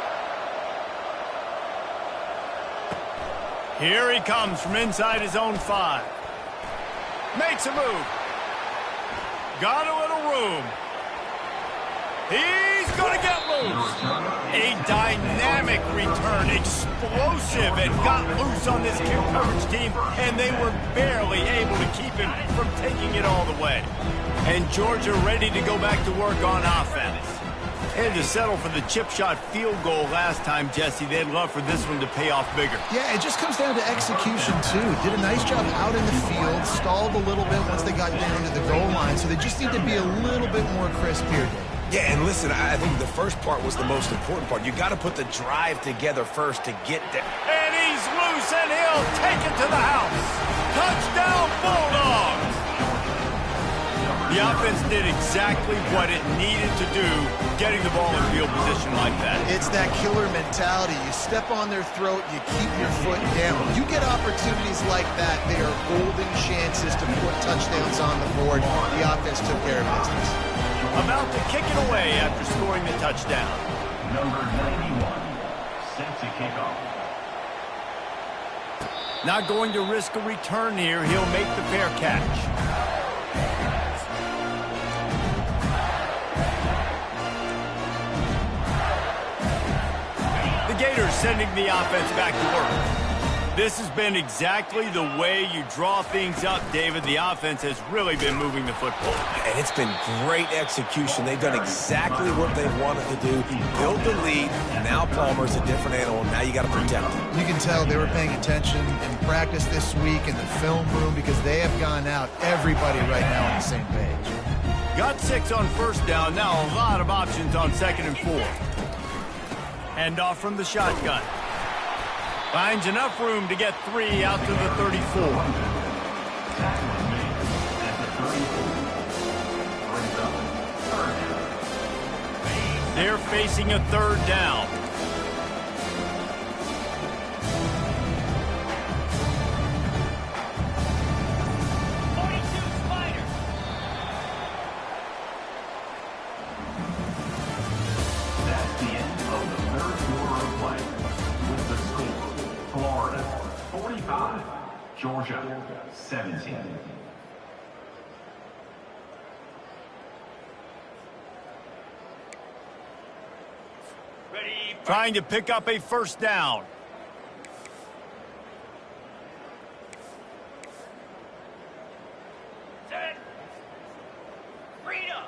Here he comes from inside his own 5. Makes a move. Got a little room. He's going to get loose. A dynamic return, explosive, and got loose on this kick coverage team, and they were barely able to keep him from taking it all the way. And Georgia ready to go back to work on offense. And to settle for the chip shot field goal last time, Jesse, they'd love for this one to pay off bigger. Yeah, it just comes down to execution, too. Did a nice job out in the field, stalled a little bit once they got down to the goal line, so they just need to be a little bit more crisp here, Dave. Yeah, and listen, I think the first part was the most important part. You got to put the drive together first to get there. And he's loose, and he'll take it to the house. Touchdown, Bulldogs! The offense did exactly what it needed to do, getting the ball in field position like that. It's that killer mentality. You step on their throat, you keep your foot down. You get opportunities like that, they are golden chances to put touchdowns on the board. The offense took care of business. About to kick it away after scoring the touchdown. Number 91, set to kick off. Not going to risk a return here. He'll make the fair catch. The Gators sending the offense back to work. This has been exactly the way you draw things up, David. The offense has really been moving the football. And it's been great execution. They've done exactly what they wanted to do. Build the lead. Now Palmer's a different animal. Now you got to protect him. You can tell they were paying attention in practice this week in the film room because they have gone out, everybody right now on the same page. Got 6 on first down. Now a lot of options on 2nd and 4. Hand off from the shotgun. Finds enough room to get 3 out to the 34. They're facing a 3rd down. That's the end of the 3rd quarter of play. With the score, Florida 45, Georgia 17. Trying to pick up a 1st down. Set. Rita.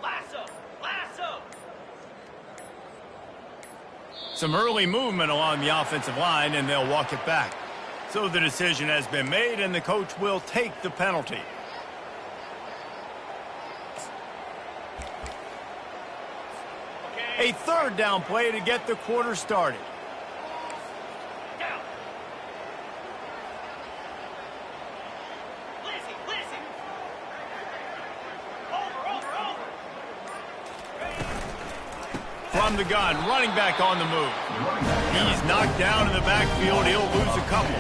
Lasso. Some early movement along the offensive line, and they'll walk it back. So the decision has been made, and the coach will take the penalty. A 3rd down play to get the quarter started. Down. Lizzie. Over. From the gun, running back on the move. He's knocked down in the backfield. He'll lose a couple.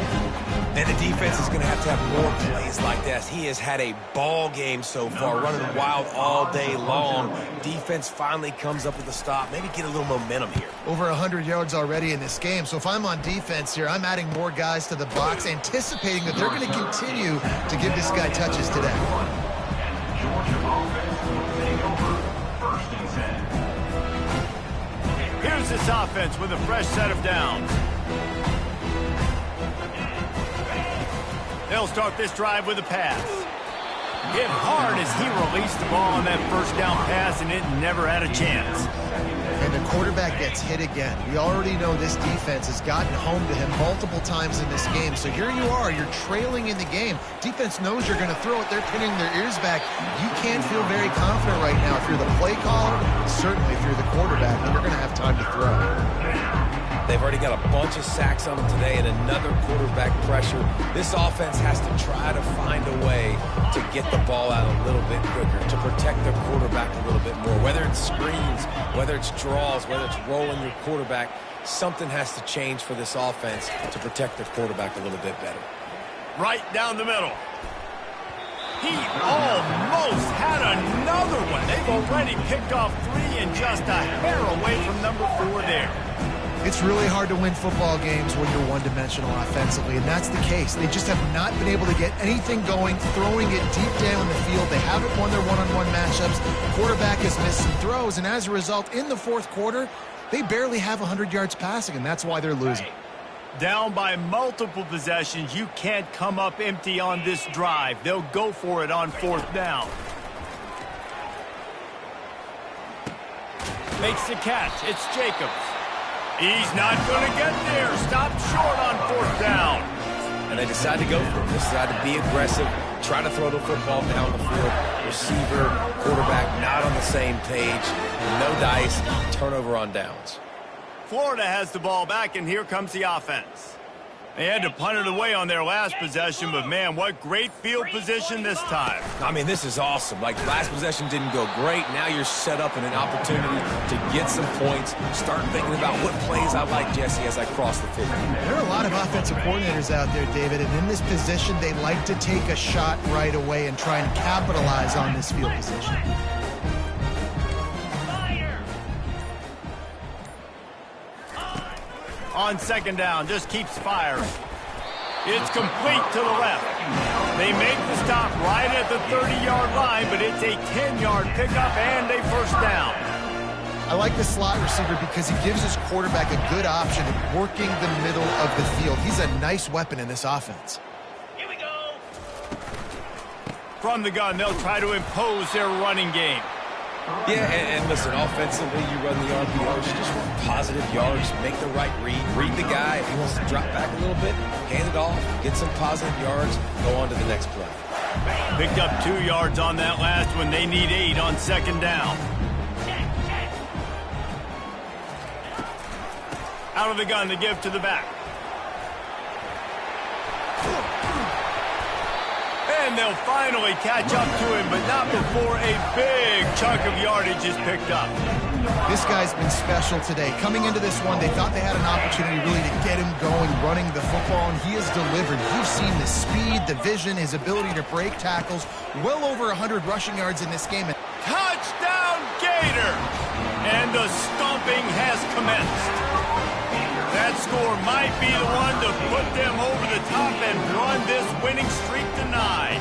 And the defense is going to have more plays like this. He has had a ball game so far, running wild all day long. Defense finally comes up with a stop. Maybe get a little momentum here. Over 100 yards already in this game. So if I'm on defense here, I'm adding more guys to the box, anticipating that they're going to continue to give this guy touches today. Georgia offense will take over 1st and 10. Here's this offense with a fresh set of downs. They'll start this drive with a pass. Hit hard as he released the ball on that 1st down pass, and it never had a chance. And the quarterback gets hit again. We already know this defense has gotten home to him multiple times in this game. So here you are, you're trailing in the game. Defense knows you're going to throw it. They're pinning their ears back. You can't feel very confident right now. If you're the play caller, certainly if you're the quarterback, you're going to have time to throw. They've already got a bunch of sacks on them today and another quarterback pressure. This offense has to try to find a way to get the ball out a little bit quicker, to protect their quarterback a little bit more. Whether it's screens, whether it's draws, whether it's rolling your quarterback, something has to change for this offense to protect their quarterback a little bit better. Right down the middle. He almost had another one. They've already picked off 3 and just a hair away from number 4 there. It's really hard to win football games when you're one-dimensional offensively, and that's the case. They just have not been able to get anything going, throwing it deep down the field. They haven't won their one-on-one matchups. Quarterback has missed some throws, and as a result, in the 4th quarter, they barely have 100 yards passing, and that's why they're losing. Down by multiple possessions, you can't come up empty on this drive. They'll go for it on 4th down. Makes the catch. It's Jacobs. He's not going to get there. Stopped short on 4th down. And they decide to go for it. They decide to be aggressive, try to throw the football down the field. Receiver, quarterback not on the same page. No dice, turnover on downs. Florida has the ball back, and here comes the offense. They had to punt it away on their last possession, but man, what great field position this time. I mean, this is awesome. Like, last possession didn't go great. Now you're set up in an opportunity to get some points. Start thinking about what plays I like, Jesse, as I cross the 50. There are a lot of offensive coordinators out there, David, and in this position, they like to take a shot right away and try and capitalize on this field position. On 2nd down, just keeps firing. It's complete to the left. They make the stop right at the 30-yard line, but it's a 10-yard pickup and a 1st down. I like the slot receiver because he gives his quarterback a good option of working the middle of the field. He's a nice weapon in this offense. Here we go. From the gun, they'll try to impose their running game. Yeah, and listen, offensively, you run the RPOs, you just want positive yards, make the right read the guy. If he wants to drop back a little bit, hand it off, get some positive yards, go on to the next play. Picked up 2 yards on that last one. They need 8 on second down. Out of the gun to give to the back. And they'll finally catch up to him, but not before a big chunk of yardage is picked up. This guy's been special today. Coming into this one, they thought they had an opportunity really to get him going, running the football, and he has delivered. You've seen the speed, the vision, his ability to break tackles. Well over 100 rushing yards in this game. Touchdown, Gator! And the stomping has commenced. That score might be the one to put them over the top and run this winning streak to 9.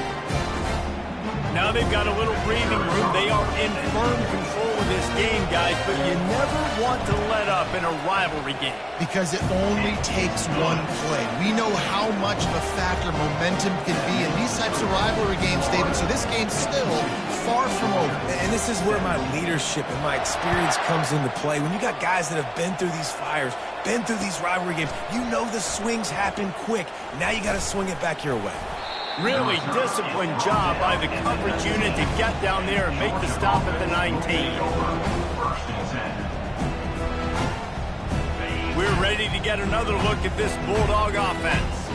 Now they've got a little breathing room. They are in firm control of this game, guys, but you never want to let up in a rivalry game. Because it only takes one play. We know how much of a factor momentum can be in these types of rivalry games, David, so this game's still far from over. And this is where my leadership and my experience comes into play. When you got guys that have been through these fires, been through these rivalry games, you know the swings happen quick. Now you got to swing it back your way. Really disciplined job by the coverage unit to get down there and make the stop at the 19. We're ready to get another look at this Bulldog offense.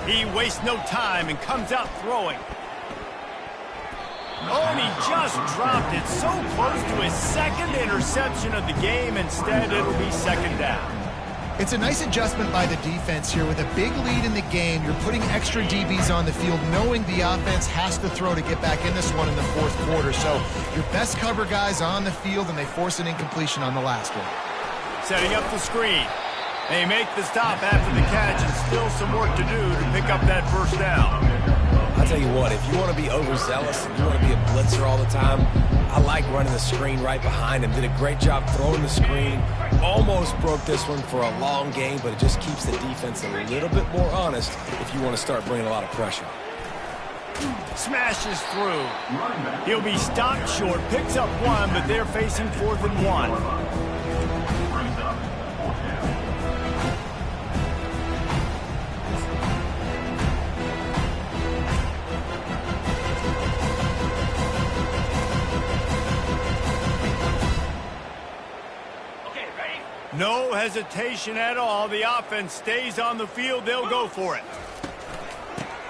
He wastes no time and comes out throwing. Oh, and he just dropped it so close to his second interception of the game. Instead, it'll be second down. It's a nice adjustment by the defense here. With a big lead in the game, you're putting extra DBs on the field, knowing the offense has to throw to get back in this one in the fourth quarter. So your best cover guys on the field, and they force an incompletion on the last one. Setting up the screen. They make the stop after the catch, and still some work to do to pick up that first down. I'll tell you what, if you want to be overzealous and you want to be a blitzer all the time, I like running the screen right behind him. Did a great job throwing the screen. Almost broke this one for a long game, but it just keeps the defense a little bit more honest if you want to start bringing a lot of pressure. Smashes through. He'll be stopped short, picks up 1, but they're facing 4th and 1. No hesitation at all. The offense stays on the field. They'll go for it.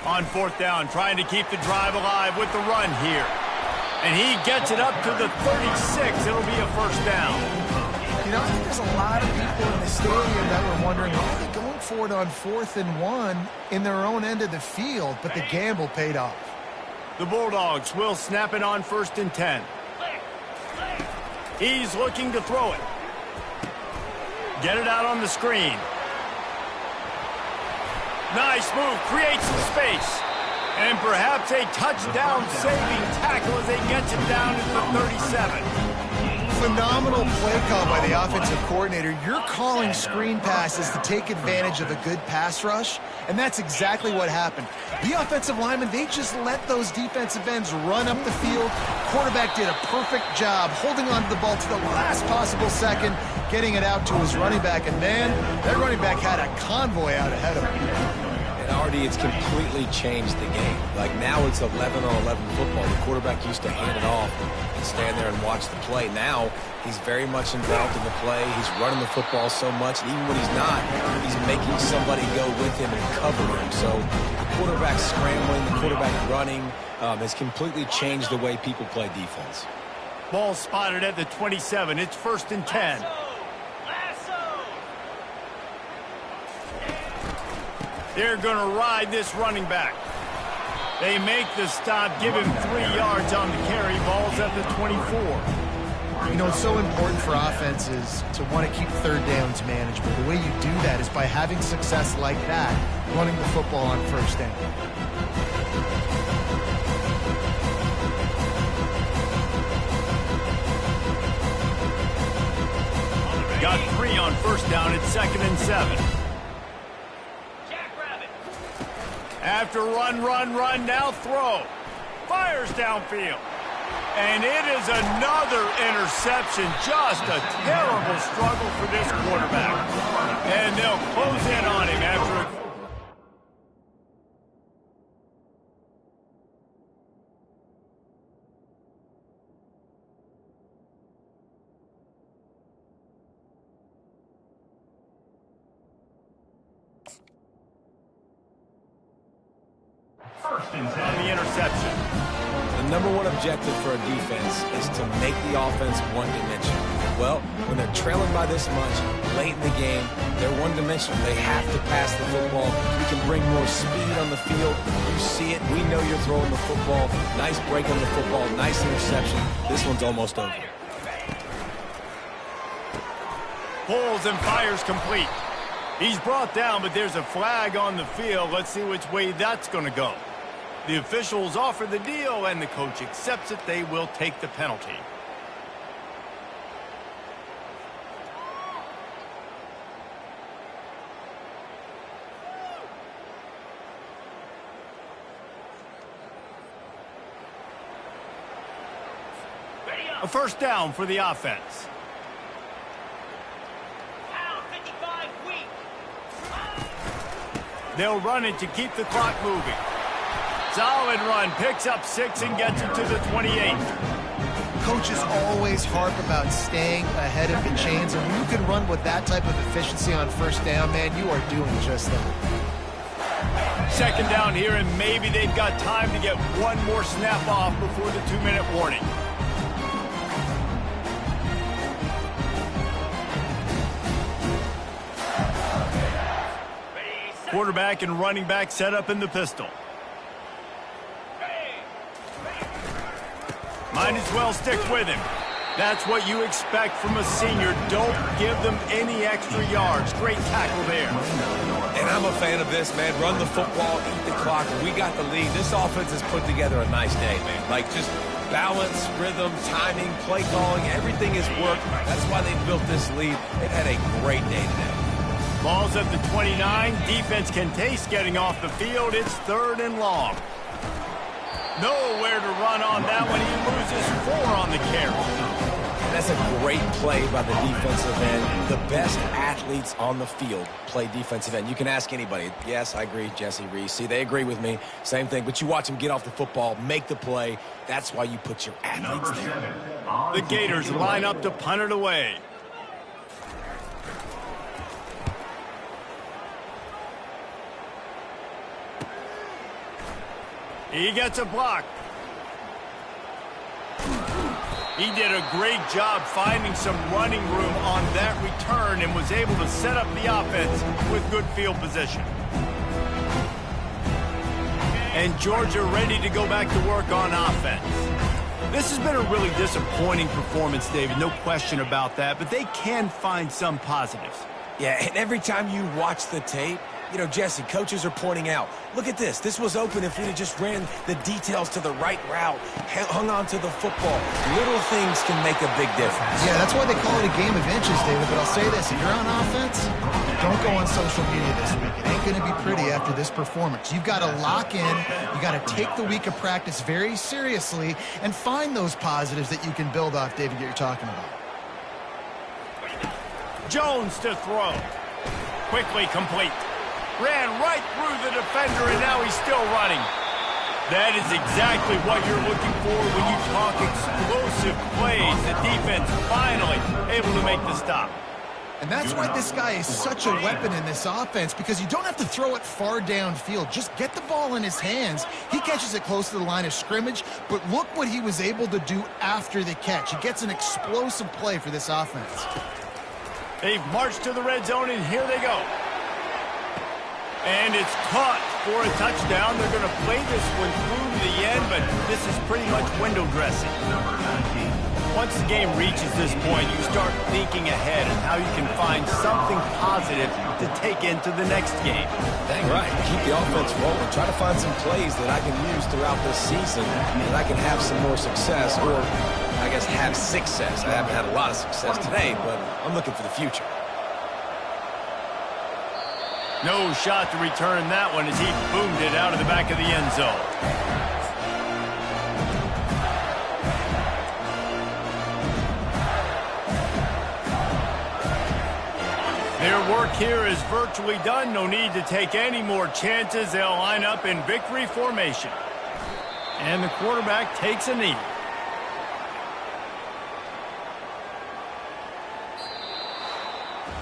On 4th down, trying to keep the drive alive with the run here. And he gets it up to the 36. It'll be a first down. You know, I think there's a lot of people in the stadium that were wondering, are they going for it on 4th and 1 in their own end of the field? But the gamble paid off. The Bulldogs will snap it on 1st and 10. He's looking to throw it. Get it out on the screen. Nice move, creates some space. And perhaps a touchdown-saving tackle as they get it down to the 37. Phenomenal play call by the offensive coordinator. You're calling screen passes to take advantage of a good pass rush, and that's exactly what happened. The offensive linemen, they just let those defensive ends run up the field. Quarterback did a perfect job holding on to the ball to the last possible second, getting it out to his running back, and man, that running back had a convoy out ahead of him. And already it's completely changed the game. Like now it's 11-on-11 football. The quarterback used to hand it off and stand there and watch the play. Now he's very much involved in the play. He's running the football so much, and even when he's not, he's making somebody go with him and cover him. So the quarterback scrambling, the quarterback running has completely changed the way people play defense. Ball spotted at the 27. It's 1st and 10. They're going to ride this running back. They make the stop, give him 3 yards on the carry. Ball's at the 24. You know, it's so important for offenses to want to keep third downs manageable. The way you do that is by having success like that, running the football on 1st down. Got 3 on first down at 2nd and 7. Jackrabbit. After run, now throw. Fires downfield. And it is another interception. Just a terrible struggle for this quarterback. And they'll close in on him after a... First and on 10. the interception. The number one objective for a defense is to make the offense one-dimensional. Well, when they're trailing by this much, late in the game, they're one-dimensional. They have to pass the football. We can bring more speed on the field. You see it. We know you're throwing the football. Nice break on the football. Nice interception. This one's almost over. Pulls and fires complete. He's brought down, but there's a flag on the field. Let's see which way that's going to go. The officials offer the deal, and the coach accepts it. They will take the penalty. Ready A up. first down for the offense. Pound 55 weak. They'll run it to keep the clock moving. Solid run, picks up 6 and gets it to the 28. Coaches always harp about staying ahead of the chains, and when you can run with that type of efficiency on first down, man, you are doing just that. Second down here, and maybe they've got time to get one more snap off before the 2-minute warning. Ready, set. Quarterback and running back set up in the pistol. Might as well stick with him. That's what you expect from a senior. Don't give them any extra yards. Great tackle there. And I'm a fan of this, man. Run the football, eat the clock. We got the lead. This offense has put together a nice day, man. Like, just balance, rhythm, timing, play calling, everything has worked. That's why they built this lead. They've had a great day today. Ball's at the 29. Defense can taste getting off the field. It's 3rd and long. Nowhere to run on that one. He loses 4 on the carry. That's a great play by the defensive end. The best athletes on the field play defensive end. You can ask anybody. Yes, I agree, Jesse Reese. See, they agree with me. Same thing. But you watch them get off the football, make the play. That's why you put your athletes Number there. 7. The Gators line up to punt it away. He gets a block. He did a great job finding some running room on that return and was able to set up the offense with good field position. And Georgia ready to go back to work on offense. This has been a really disappointing performance, David, no question about that, but they can find some positives. Yeah, and every time you watch the tape, you know, Jesse, coaches are pointing out, look at this. This was open if we'd have just ran the details to the right route, hung on to the football. Little things can make a big difference. Yeah, that's why they call it a game of inches, David. But I'll say this, if you're on offense, don't go on social media this week. It ain't going to be pretty after this performance. You've got to lock in. You got to take the week of practice very seriously and find those positives that you can build off, David, that you're talking about. Jones to throw. Quickly complete. Ran right through the defender, and now he's still running. That is exactly what you're looking for when you talk explosive plays. The defense finally able to make the stop. And that's why this guy is such a weapon in this offense, because you don't have to throw it far downfield. Just get the ball in his hands. He catches it close to the line of scrimmage, but look what he was able to do after the catch. He gets an explosive play for this offense. They've marched to the red zone, and here they go. And it's caught for a touchdown. They're going to play this one through to the end, but this is pretty much window dressing. Number 19. Once the game reaches this point, you start thinking ahead of how you can find something positive to take into the next game. Dang right. Keep the offense rolling. Try to find some plays that I can use throughout this season and I can have some more success, or I I guess, have success. I haven't had a lot of success today, but I'm looking for the future. No shot to return that one as he boomed it out of the back of the end zone. Their work here is virtually done. No need to take any more chances. They'll line up in victory formation. And the quarterback takes a knee.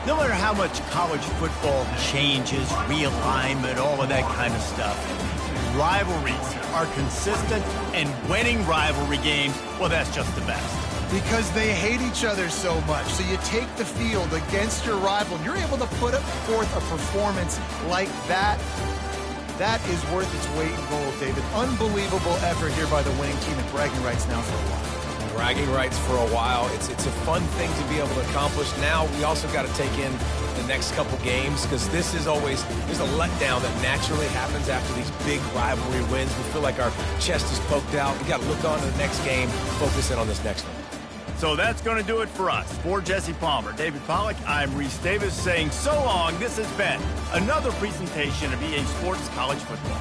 No matter how much college football changes, realignment, all of that kind of stuff, rivalries are consistent, and winning rivalry games, well, that's just the best. Because they hate each other so much. So you take the field against your rival, and you're able to put forth a performance like that. That is worth its weight in gold, David. Unbelievable effort here by the winning team, and bragging rights now for a while. Bragging rights for a while. It's a fun thing to be able to accomplish. Now we also got to take in the next couple games, because this is always, there's a letdown that naturally happens after these big rivalry wins. We feel like our chest is poked out. We got to look on to the next game, focus in on this next one. So that's going to do it for us. For Jesse Palmer, David Pollack, I'm Reese Davis saying so long. This has been another presentation of EA Sports College Football.